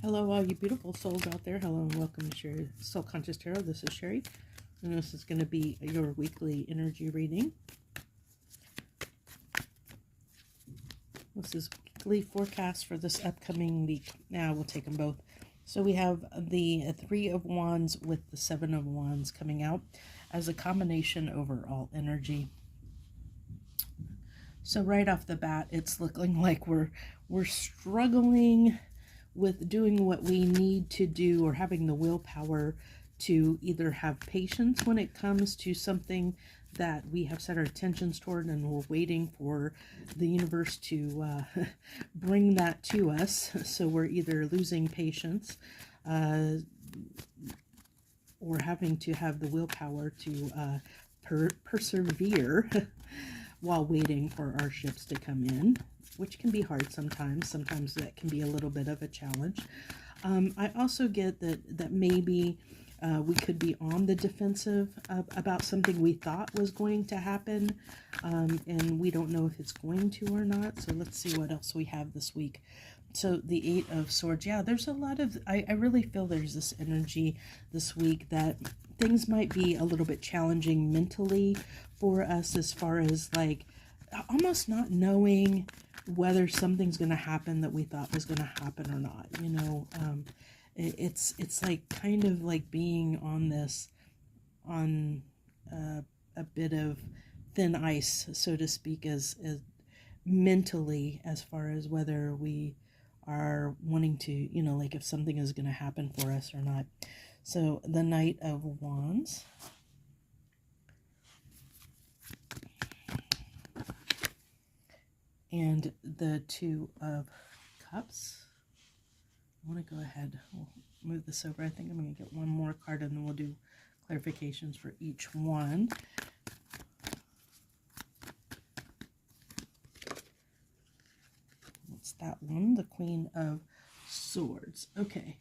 Hello, all you beautiful souls out there. Hello, and welcome to Sherry Soul Conscious Tarot. This is Sherry, and this is going to be your weekly energy reading. This is weekly forecast for this upcoming week. Now we'll take them both. So we have the Three of Wands with the Seven of Wands coming out as a combination overall energy. So right off the bat, it's looking like we're struggling with doing what we need to do, or having the willpower to either have patience when it comes to something that we have set our attentions toward, and we're waiting for the universe to bring that to us. So we're either losing patience or having to have the willpower to persevere while waiting for our ships to come in, which can be hard sometimes. Sometimes that can be a little bit of a challenge. I also get that maybe we could be on the defensive about something we thought was going to happen, and we don't know if it's going to or not. So let's see what else we have this week. So the Eight of Swords, yeah, there's a lot of, I really feel there's this energy this week that things might be a little bit challenging mentally for us, as far as like almost not knowing whether something's going to happen that we thought was going to happen or not. You know, it's like kind of like being on this, on a bit of thin ice, so to speak, as mentally, as far as whether we are wanting to, you know, like if something is going to happen for us or not. So the Knight of Wands. And the Two of Cups. I want to go ahead, we'll move this over. I think I'm going to get one more card, and then we'll do clarifications for each one. What's that one? The Queen of Swords. Okay.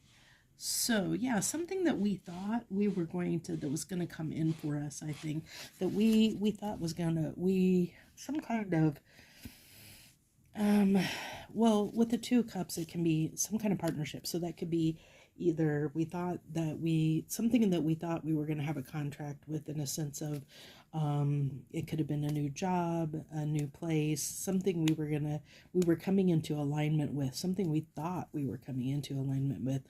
So yeah, something that we thought we were going to, that was going to come in for us, I think, that we thought was going to, some kind of, well, with the Two of Cups, it can be some kind of partnership. So that could be either we thought that something that we thought we were going to have a contract with, in a sense of, it could have been a new job, a new place, something we were coming into alignment with, something we thought we were coming into alignment with.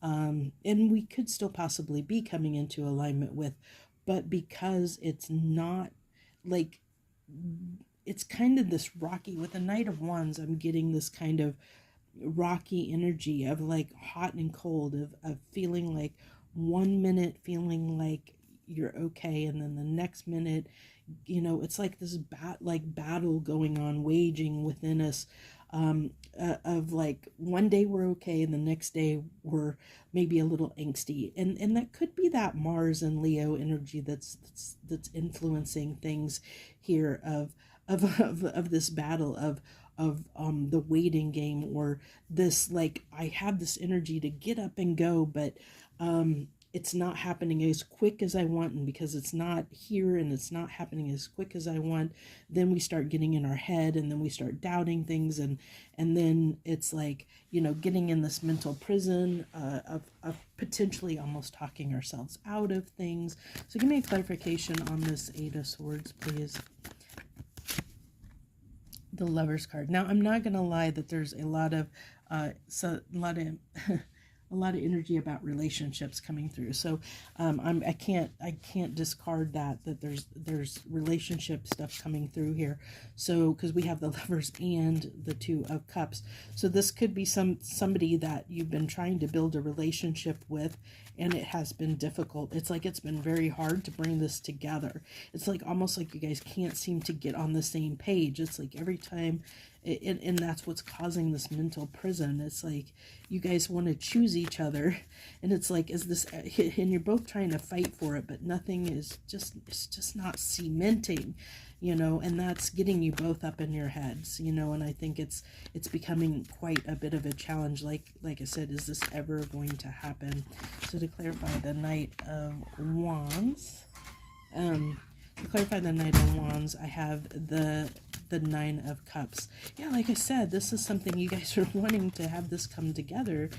And we could still possibly be coming into alignment with, but because it's not like, it's kind of this rocky, with the Knight of Wands, I'm getting this kind of rocky energy of like hot and cold, of feeling like 1 minute feeling like you're okay, and then the next minute, you know, it's like this battle going on, waging within us, of like one day we're okay, and the next day we're maybe a little angsty, and that could be that Mars and Leo energy that's influencing things here, of this battle of the waiting game, or this, like, I have this energy to get up and go, but it's not happening as quick as I want, and because it's not here and it's not happening as quick as I want, then we start getting in our head, and then we start doubting things, and then it's like, you know, getting in this mental prison of potentially almost talking ourselves out of things. So give me a clarification on this Eight of Swords, please. The Lover's card. Now, I'm not going to lie that there's a lot of a lot of energy about relationships coming through. So I can't discard that there's relationship stuff coming through here. So because we have the Lovers and the Two of Cups. So this could be somebody that you've been trying to build a relationship with, and it has been difficult. It's like it's been very hard to bring this together. It's like almost like you guys can't seem to get on the same page. It's like every time, and that's what's causing this mental prison. It's like you guys want to choose each other, and it's like, is this, and you're both trying to fight for it, but nothing is it's just not cementing, you know, and that's getting you both up in your heads, you know. And I think it's becoming quite a bit of a challenge. Like I said, is this ever going to happen? So to clarify the Knight of Wands, to clarify the Knight of Wands, I have the the Nine of Cups. Yeah, like I said, this is something you guys are wanting to have this come together,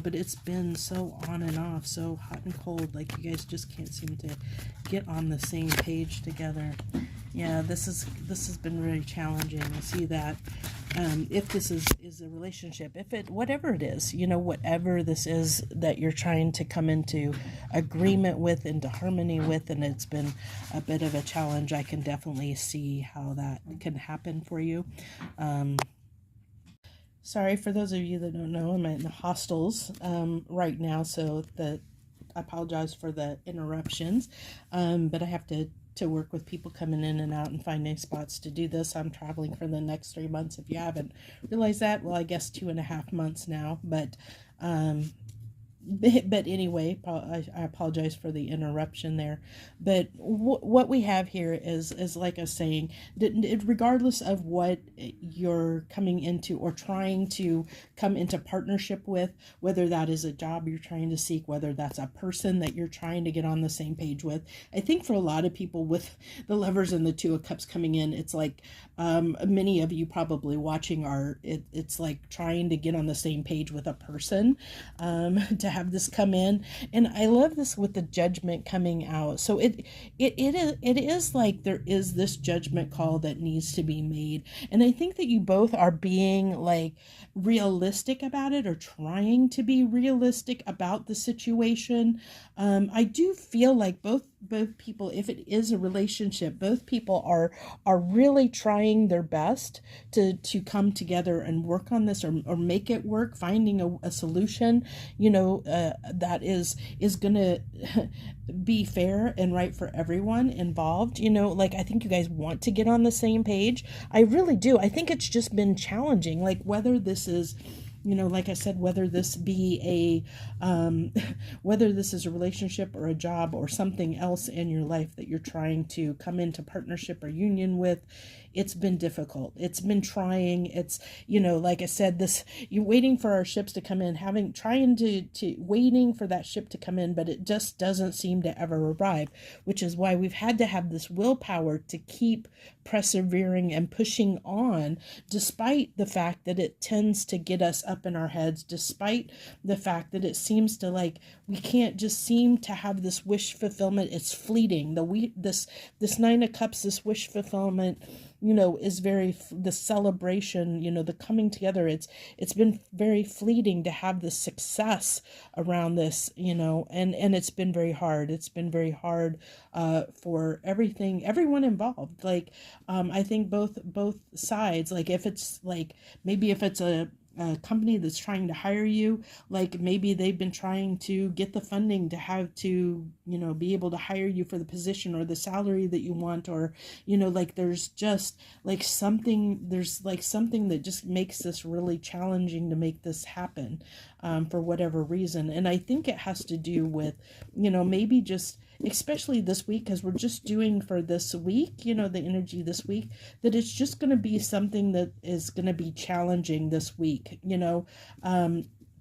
but it's been so on and off, so hot and cold, like you guys just can't seem to get on the same page together. Yeah, this has been really challenging. I see that. If this is a relationship, whatever it is, whatever this is that you're trying to come into agreement with, into harmony with, and it's been a bit of a challenge, I can definitely see how that can happen for you. Sorry for those of you that don't know, I'm in the hostels right now, so I apologize for the interruptions, but I have to work with people coming in and out and finding spots to do this. I'm traveling for the next 3 months. If you haven't realized that, well, I guess 2.5 months now, but anyway, I apologize for the interruption there. But what we have here is like I was saying, regardless of what you're coming into or trying to come into partnership with, whether that is a job you're trying to seek, whether that's a person that you're trying to get on the same page with. I think for a lot of people with the Lovers and the Two of Cups coming in, it's like many of you probably watching it's like trying to get on the same page with a person to have this come in. And I love this with the Judgment coming out. So it is like there is this judgment call that needs to be made. And I think that you both are being like realistic about it, or trying to be realistic about the situation. I do feel like both people, if it is a relationship, both people are really trying their best to come together and work on this, or make it work, finding a solution, that is gonna be fair and right for everyone involved. Like, I think you guys want to get on the same page. I really do. I think it's just been challenging, like whether this is, like I said, whether this be whether this is a relationship or a job or something else in your life that you're trying to come into partnership or union with. It's been difficult. It's been trying. It's, like I said, you're waiting for our ships to come in, trying to waiting for that ship to come in, but it just doesn't seem to ever arrive, which is why we've had to have this willpower to keep persevering and pushing on, despite the fact that it tends to get us up in our heads, despite the fact that it seems to, like, we can't just seem to have this wish fulfillment. It's fleeting. This Nine of Cups, this wish fulfillment, is the celebration, the coming together. It's been very fleeting to have the success around this, and it's been very hard. It's been very hard for everyone involved. Like, I think both sides, like if it's like, maybe if it's a company that's trying to hire you, like maybe they've been trying to get the funding to have to, be able to hire you for the position or the salary that you want, or, like there's just like something that just makes this really challenging to make this happen, for whatever reason. And I think it has to do with, maybe just, especially this week, because we're just doing for this week, the energy this week, that it's just going to be something that is going to be challenging this week,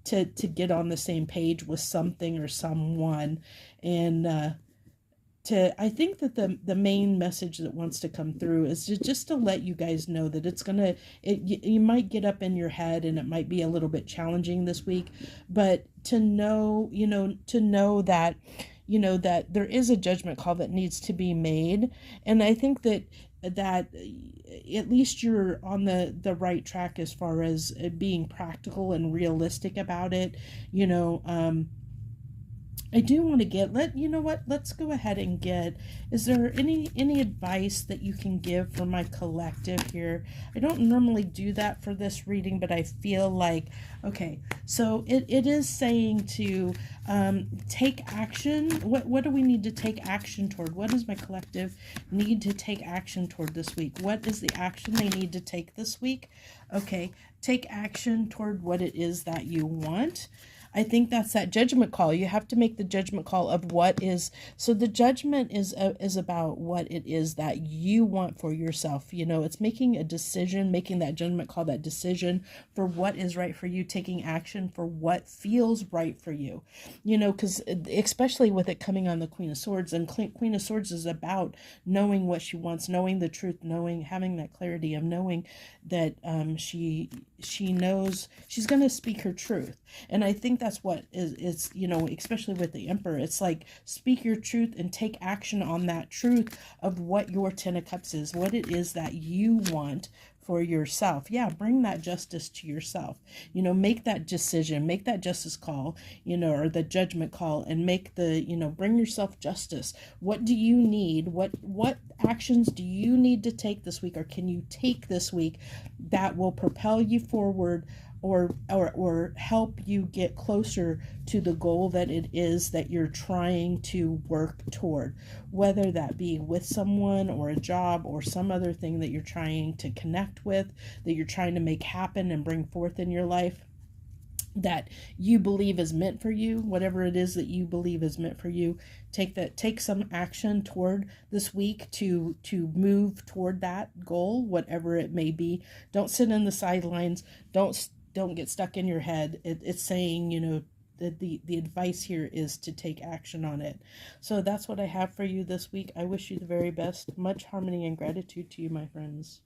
to get on the same page with something or someone. And I think that the main message that wants to come through is just to let you guys know that it's gonna, you might get up in your head and it might be a little bit challenging this week, but to know that, that there is a judgment call that needs to be made. And I think that at least you're on the right track as far as being practical and realistic about it. I do want to let's go ahead and is there any advice that you can give for my collective here? I don't normally do that for this reading, but I feel like, okay, so it is saying to take action. What do we need to take action toward? What does my collective need to take action toward this week? What is the action they need to take this week? Okay, take action toward what it is that you want. I think that's that judgment call. You have to make the judgment call of what is. So the judgment is about what it is that you want for yourself. It's making a decision, making that judgment call, that decision for what is right for you, taking action for what feels right for you. Because especially with it coming on the Queen of Swords, and Queen of Swords is about knowing what she wants, knowing the truth, knowing, having that clarity of knowing that she knows she's going to speak her truth. And I think that's what is especially with the Emperor, it's like, speak your truth and take action on that truth of what your Ten of Cups is, what it is that you want for yourself. Yeah, bring that justice to yourself. Make that decision, make that justice call, or the judgment call, and make the, bring yourself justice. What do you need? What actions do you need to take this week, or can you take this week that will propel you forward, or help you get closer to the goal that it is that you're trying to work toward, whether that be with someone or a job or some other thing that you're trying to connect with, that you're trying to make happen and bring forth in your life, that you believe is meant for you. Whatever it is that you believe is meant for you, take some action toward this week to move toward that goal, whatever it may be. Don't sit in the sidelines. Don't get stuck in your head. It's saying, the advice here is to take action on it. So that's what I have for you this week. I wish you the very best. Much harmony and gratitude to you, my friends.